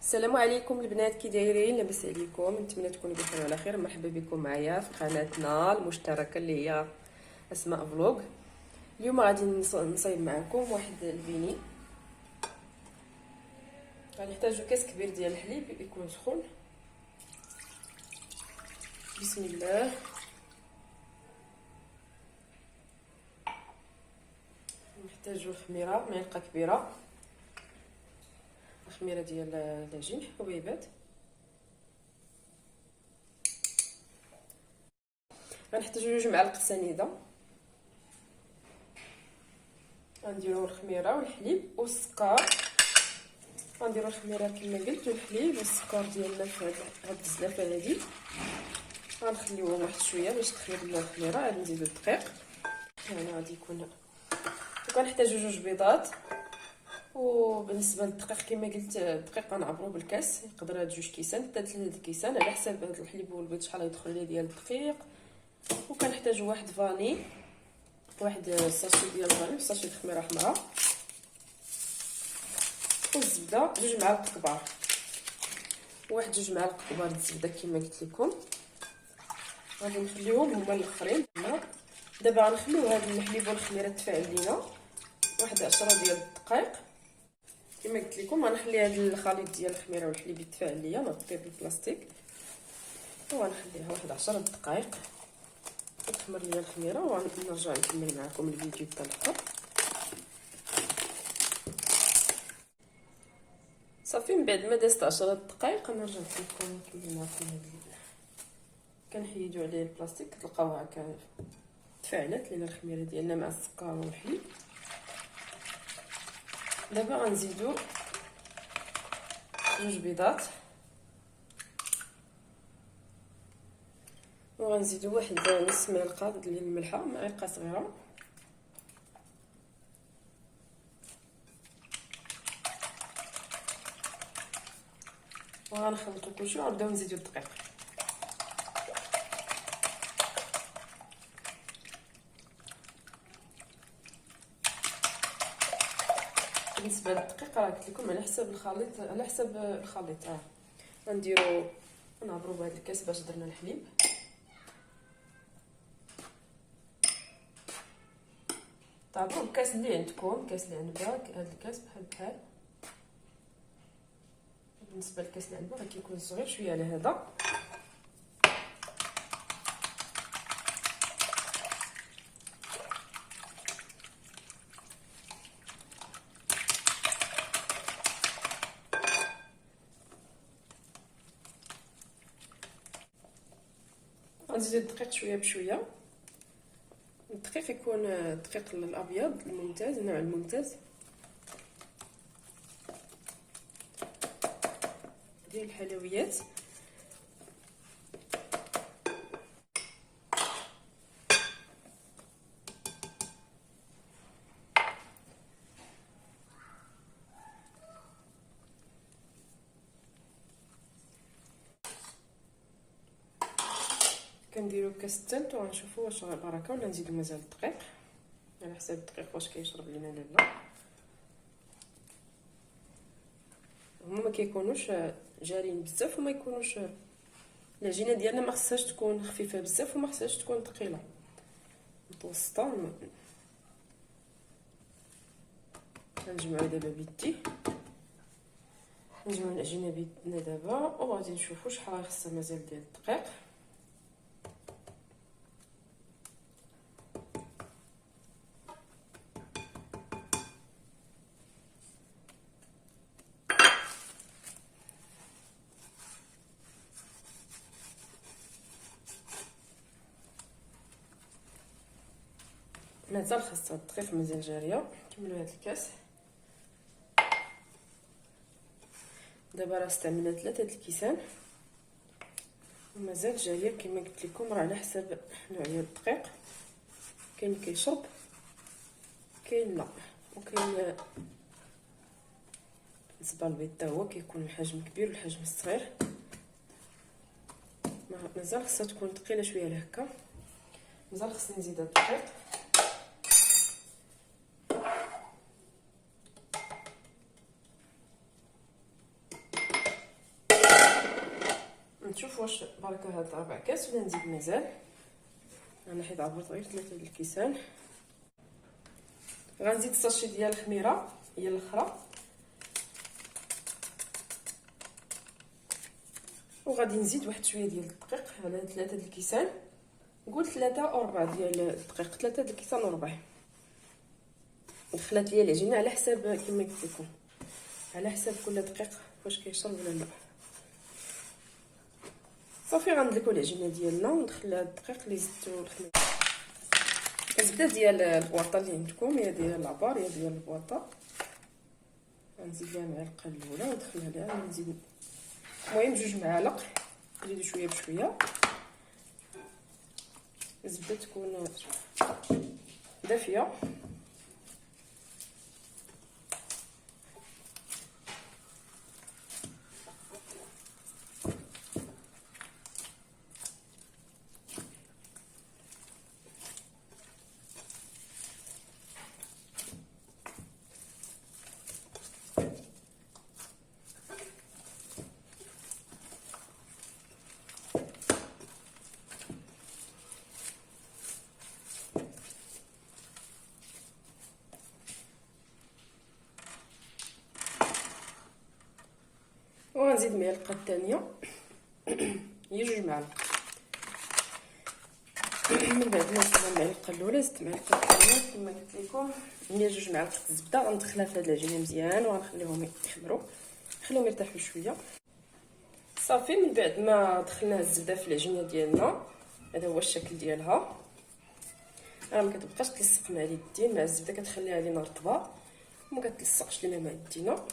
السلام عليكم البنات، كي دايرين؟ لاباس عليكم؟ نتمنى تكونوا بخير وعلى خير. مرحبا بكم معايا في قناتنا المشتركه اللي هي اسماء فلوق. اليوم غادي نصايب معكم واحد البيني. غنحتاجو كاس كبير ديال الحليب يكون سخون. بسم الله. نحتاجو خميره، معلقه كبيره، خميره ديال العجين حبيبات. غنحتاجو 2 معالق سنيده. غنديرو الخميره والحليب والسكر. غنديرو الخميره كما قلت والحليب والسكر ديالنا في هاد الزلافه هادي. غنخليوهم واحد شويه باش تخمر الخميره. غادي نزيدو الدقيق، يعني غادي يكون كنحتاجو 2 بيضات. وبالنسبه للدقيق كما قلت الدقيق غنعبرو بالكاس، يقدر هاد 2 كيسان حتى 3 كيسان على حساب هاد الحليب والبيض شحال يدخل ليه ديال الدقيق. وكنحتاجو واحد فاني، واحد الساشي ديال الفاني وساشي الخميره حمراء، والزبده 2 معالق كبار، واحد 2 معالق كبار الزبده كما قلت لكم. غادي نخليهم هما الاخرين. دابا غنخليو هاد الحليب والخميره تفاعل لينا واحد 10 ديال الدقائق كما قلت لكم. غنخلي هاد الخليط ديال الخميره والحليب يتفاعل ليا، نغطيه بالبلاستيك وغنخليها واحد 10 دقائق تخمر ليا الخميره، ونرجع نكمل معكم الفيديو حتى الاخر. صافي من بعد ما دازت 10 دقائق نرجع لكم نكمل معكم هاد كنحيدو عليه البلاستيك. كتلقاوها هكا تفاعلت لينا الخميره ديالنا مع السكر والحليب. دابا غنزيدو 2 بيضات، وغنزيدو واحد نص معلقه ديال الملحه، معلقه صغيره، وغنخلطو كلشي ونبداو نزيدو الدقيق. بالنسبه للدقيق راه قلت لكم على حساب الخليط. غنديرو نعبرو بهذا الكاس باش درنا الحليب. تعبروا الكاس اللي عندكم، كاس اللي عندك هذا الكاس بحال بالنسبه للكاس اللي عندنا كيكون صغير شويه على هذا. غنزيد الدقيق شويه بشويه. الدقيق يكون الدقيق الابيض الممتاز، النوع الممتاز ديال الحلويات. كنديرو كاس الثالث وغنشوفوا واش بركه ولا نزيدو مازال الدقيق على حساب الدقيق واش كيشرب لينا ولا لا. هما ما كيكونوش جارين بزاف وما يكونوش العجينه ديالنا ما خصهاش تكون خفيفه بزاف وما خصهاش تكون ثقيله، متوسطه. غنجمعو دابا بيدي، نجمعو العجينه بيدنا دابا وغادي نشوفوا شحال خصها مازال ديال الدقيق. مازال خاصها الدقيق مازال جاريه. نكملوا هذا الكاس. دابا راه استعملنا 3 الكيسان ومازال جاريه كما قلت لكم. راه على حساب نوعيه الدقيق، كاين اللي كيشرب كاين لا، وكاين بالنسبه للبيض حتى هو كيكون الحجم كبير والحجم الصغير. مازال خصها تكون ثقيله شويه لهكا، مازال خصني نزيد الدقيق. نشوف واش بركه هاد 4 كاس ولا نزيد مازال. انا حيت عبرت غير 3 د الكيسان. غنزيد الساشي ديال الخميره هي الاخرى، وغادي نزيد واحد شويه ديال الدقيق على 3 د الكيسان. قول 3 أو 4 ديال الدقيق، 3 د الكيسان وربع. دخلت ليا العجينه على حساب كما قلت لكم، على حساب كل دقيق واش كيشرب ولا لا. صافي غندلكو العجينه ديالنا وندخل الدقيق اللي زدتو الخميره. الزبده ديال البواطه اللي عندكم، يا ديال العبار يا ديال البواطه، غنزيد ليها المعلقه الاولى وندخلها ليها، نزيد المهم 2 معالق، نزيدو شويه بشويه. الزبده تكون دافيه. وغنزيد المعلقه الثانيه هي 2 معالق. من بعد ما زدت المعلقه الاولى زدت المعلقه الثانيه كما قلت لكم هي 2 معالق الزبده. غندخلها في هاد العجينه مزيان وغنخليهم يخمروا، نخليهم يرتاحوا شويه. صافي من بعد ما دخلنا الزبده في العجينه ديالنا، هذا هو الشكل ديالها. راه ما كتبقاش تلصق مع اليدين، مع الزبده كتخليها لينا رطبه وما كتلصقش لينا مع يدينا.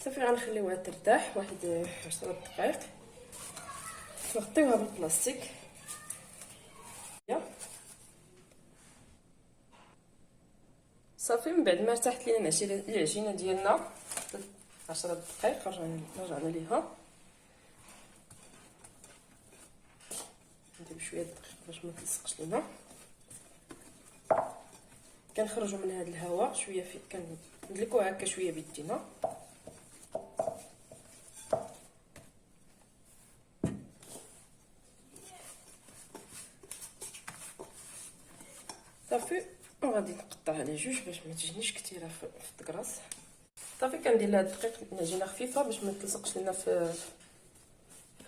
صافي غنخليوها ترتاح واحد 10 دقائق، نغطيوها بالبلاستيك. صافي من بعد ما ارتاحت لينا العجينه ديالنا 10 دقائق، رجعنا ليها. ندير شويه دقيق باش ما تلصقش لينا. كنخرجوا من هذا الهواء شويه، كندلكوها هكا شويه بيدينا. صافي وغادي نقطعها على 2 باش ما تجينيش كثيره في الكراس. صافي كندير لها الدقيق العجينه خفيفه باش ما تلصقش لنا في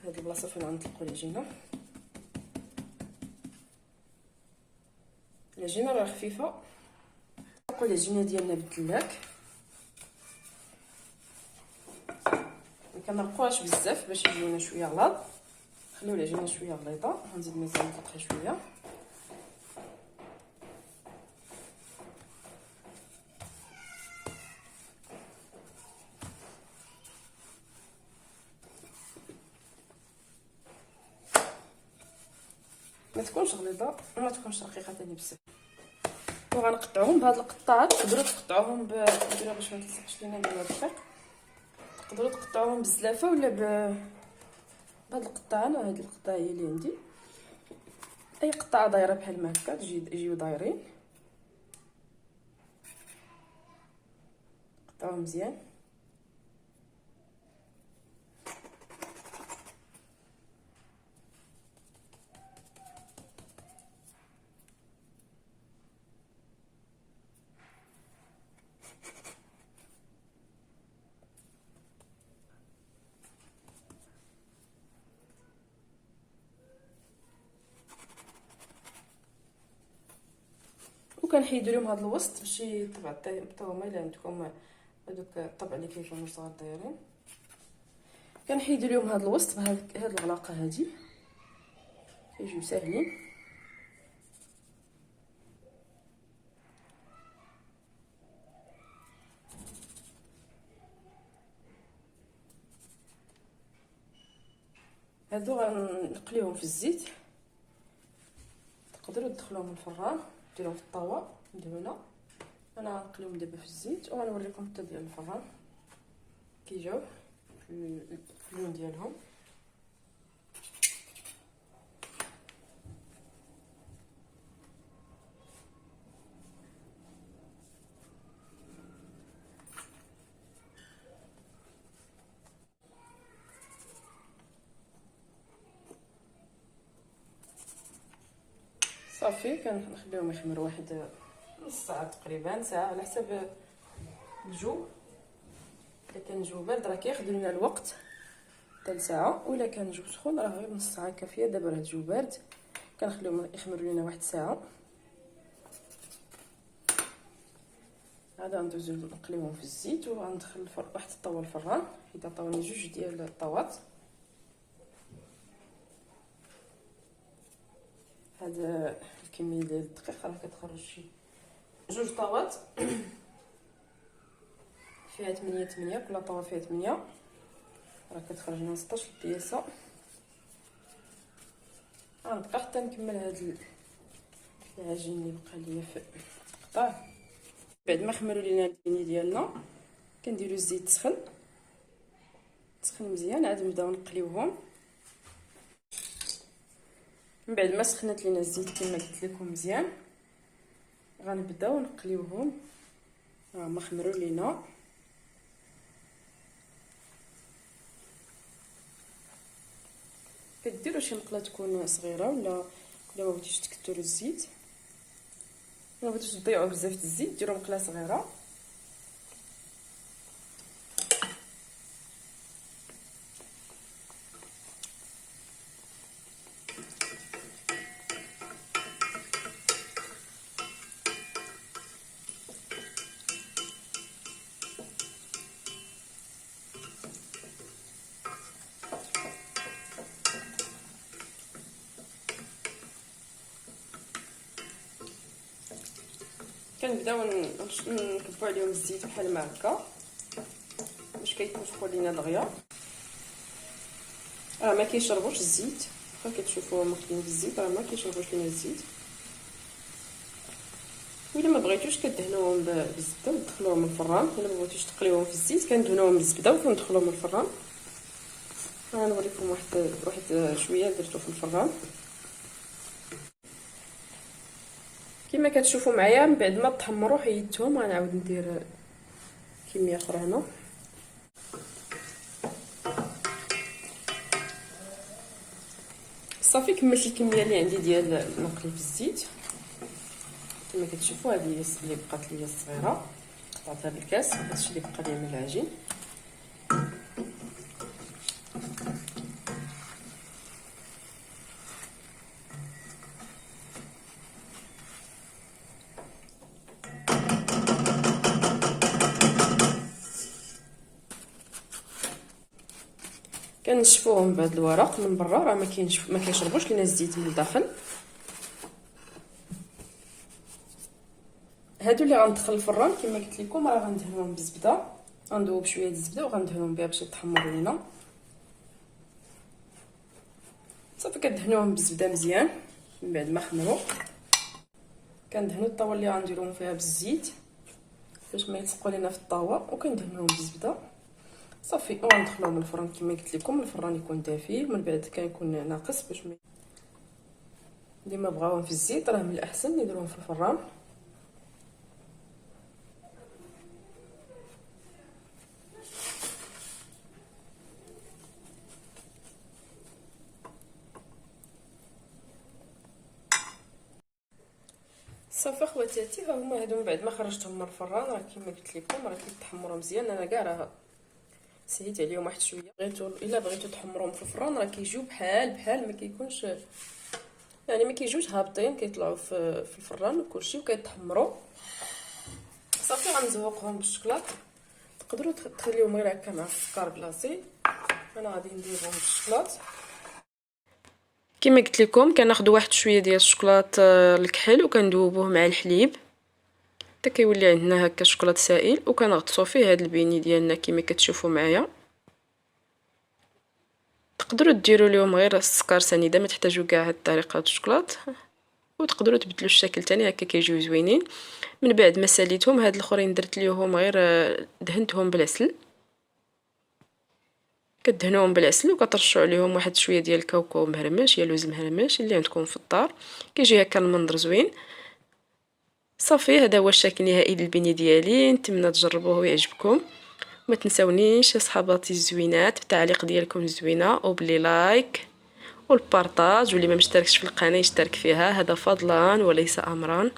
هذه البلاصه فين غنطلقوا العجينه. العجينه راه خفيفه. نطلقوا العجينه ديالنا بالدلاك، ما كنرقوهاش بزاف باش يجيونا شويه غلاظ. نخليو العجينه شويه غليظه. غنزيد مزيان نطلقها شويه. ما تكونش غليظه وما تكونش رقيقه ثاني بزاف. وغنقطعوهم بهاد القطاعات. تقدروا تقطعوهم ديروها باش ما تلصقش لينا الدقيق. تقدروا تقطعوهم بالزلافه ولا بهاد القطاعه. انا هاد القطاعه هي اللي عندي. اي قطعه دايره بحال ما هكا يجيو دايرين. قطعوهم مزيان. وكنحيدوا لهم هذا الوسط باش يطبع حتى هما الا عندكم هذوك الطبع اللي كيكونوا صغار دايرين. كنحيدوا لهم هذا الوسط بهاد الغلاقه هذه، كيجيو ساهلين. هادو غنقليهم في الزيت. تقدروا تدخلوهم الفران، ديروهم في الطاوه مدهونه. انا غنقليهم دابا في الزيت وغنوريكم حتى ديال الفران كيجاو في اللون ديالهم. صافي كنخليهم يخمروا واحد نص ساعه تقريبا، ساعه على حسب الجو. الا كان الجو بارد راه كياخذ لنا الوقت حتى لساعه، ولا كان الجو سخون راه غير نص ساعه كافيه. دابا راه الجو بارد كنخليهم يخمروا لنا واحد ساعه. هذا غندوزو نقليوهم في الزيت، وغندخل واحد الطاوه الفران حيت عطاوني جوج ديال الطاوات. هذا الكميه ديال الدقيق راه كتخرج شي جوج طاوات فيها 8 كل طاوه فيها 8، راه كتخرج لنا 16 بياسه. غنبقى حتى نكمل هاد العجين اللي بقى ليا في القطع. بعد ما خمروا لينا البني ديالنا كنديروا الزيت سخن مزيان، عاد نبداو نقليوهم. من بعد ما سخنت لينا الزيت كما قلت لكم مزيان غنبداو نقليوهم. ما خمروا لينا كديروا شي مقله تكون صغيره، ولا ما بغيتيش تكثروا الزيت، ما بغيتوش تضيعوا بزاف الزيت ديروا مقله صغيره. كنبداو نكبوا عليهم الزيت بحال ما هكا باش كيتنفخوا لينا دغيا. راه ما كيشربوش الزيت، واخا كتشوفوهم مخلين في الزيت راه ما كيشربوش لينا الزيت. وإلا ما بغيتوش كدهنوهم بالزبده وتدخلوهم الفران. الا ما بغيتوش تقليوهم في الزيت كندهنوهم بالزبده وكندخلوهم الفران. غنوريكم واحد شويه درتو في الفران كما كتشوفوا معايا. من بعد ما تحمروا حيدتهم، غنعاود ندير كميه اخرى هنا. صافي كملت الكميه اللي عندي ديال المقلي في الزيت كما كتشوفوا. هذه هي اللي بقات ليا الصغيره، قطعتها بالكاس. هادشي اللي بقى ليا من العجين. كنشفوهم بهذا الورق من برا، راه ما كيشربوش لينا الزيت من الداخل. هادو اللي غندخل الفران كما قلت لكم راه غندهنوهم بالزبده، غندوب شويه د الزبده وغندهنوهم بها باش يتحمروا لينا. صافي كدهنوهم بالزبده مزيان. من بعد ما خمروا كندهنوا الطاوه اللي غنديروهم فيها بالزيت باش ما يلصقوا لينا في الطاوه، وكندهنوهم بالزبده. صافي وغندخلوهم الفران كما قلت لكم. الفران يكون دافي، ومن بعد كيكون ناقص باش اللي ما بغاوهم في الزيت راه من الاحسن يديروهم في الفران. صافي اخواتاتي، ها هما هادو من بعد ما خرجتهم من الفران راه كما قلت لكم راه كيتحمروا مزيان. انا كاع راه سهيت عليهم واحد شويه. الا بغيتو تحمروهم في الفران راه كيجيو بحال ما كيكونش يعني ما كيجوش هابطين، كيطلعوا في الفران وكلشي وكيتحمروا. صافي غنزوقهم بالشكلاط. تقدروا تخليوهم غير هكا مع السكر بلاصي. انا غادي نديرهم بالشكلاط كما قلت لكم. كناخذ واحد شويه ديال الشكلاط الكحل وكندوبوه مع الحليب حتى كيولي عندنا هكا شكلاط سائل، وكنغطسوا فيه هاد البيني ديالنا كما كتشوفوا معايا. تقدروا ديروا لهم غير السكر سنيده، ما تحتاجوا كاع هاد الطريقه د الشكلاط، وتقدروا تبدلوا الشكل تاني هكا كيجيو زوينين. من بعد ما ساليتهم هاد الاخرين درت ليهم غير دهنتهم بالعسل. كدهنوهم بالعسل وكترشوا عليهم واحد شويه ديال الكاوكاو مهرمش يا لوز مهرمش اللي عندكم في الدار، كيجي هكا المنظر زوين. صافي هذا هو الشكل النهائي للبني ديالي. نتمنى تجربوه ويعجبكم. ما تنساونيش يا صحباتي الزوينات بالتعليق ديالكم الزوينه وبلي لايك والبارطاج، واللي ما مشتركش في القناه يشترك فيها، هذا فضلا وليس امرا.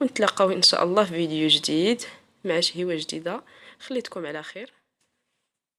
ونتلاقاو ان شاء الله في فيديو جديد مع شهوه جديده. خليتكم على خير.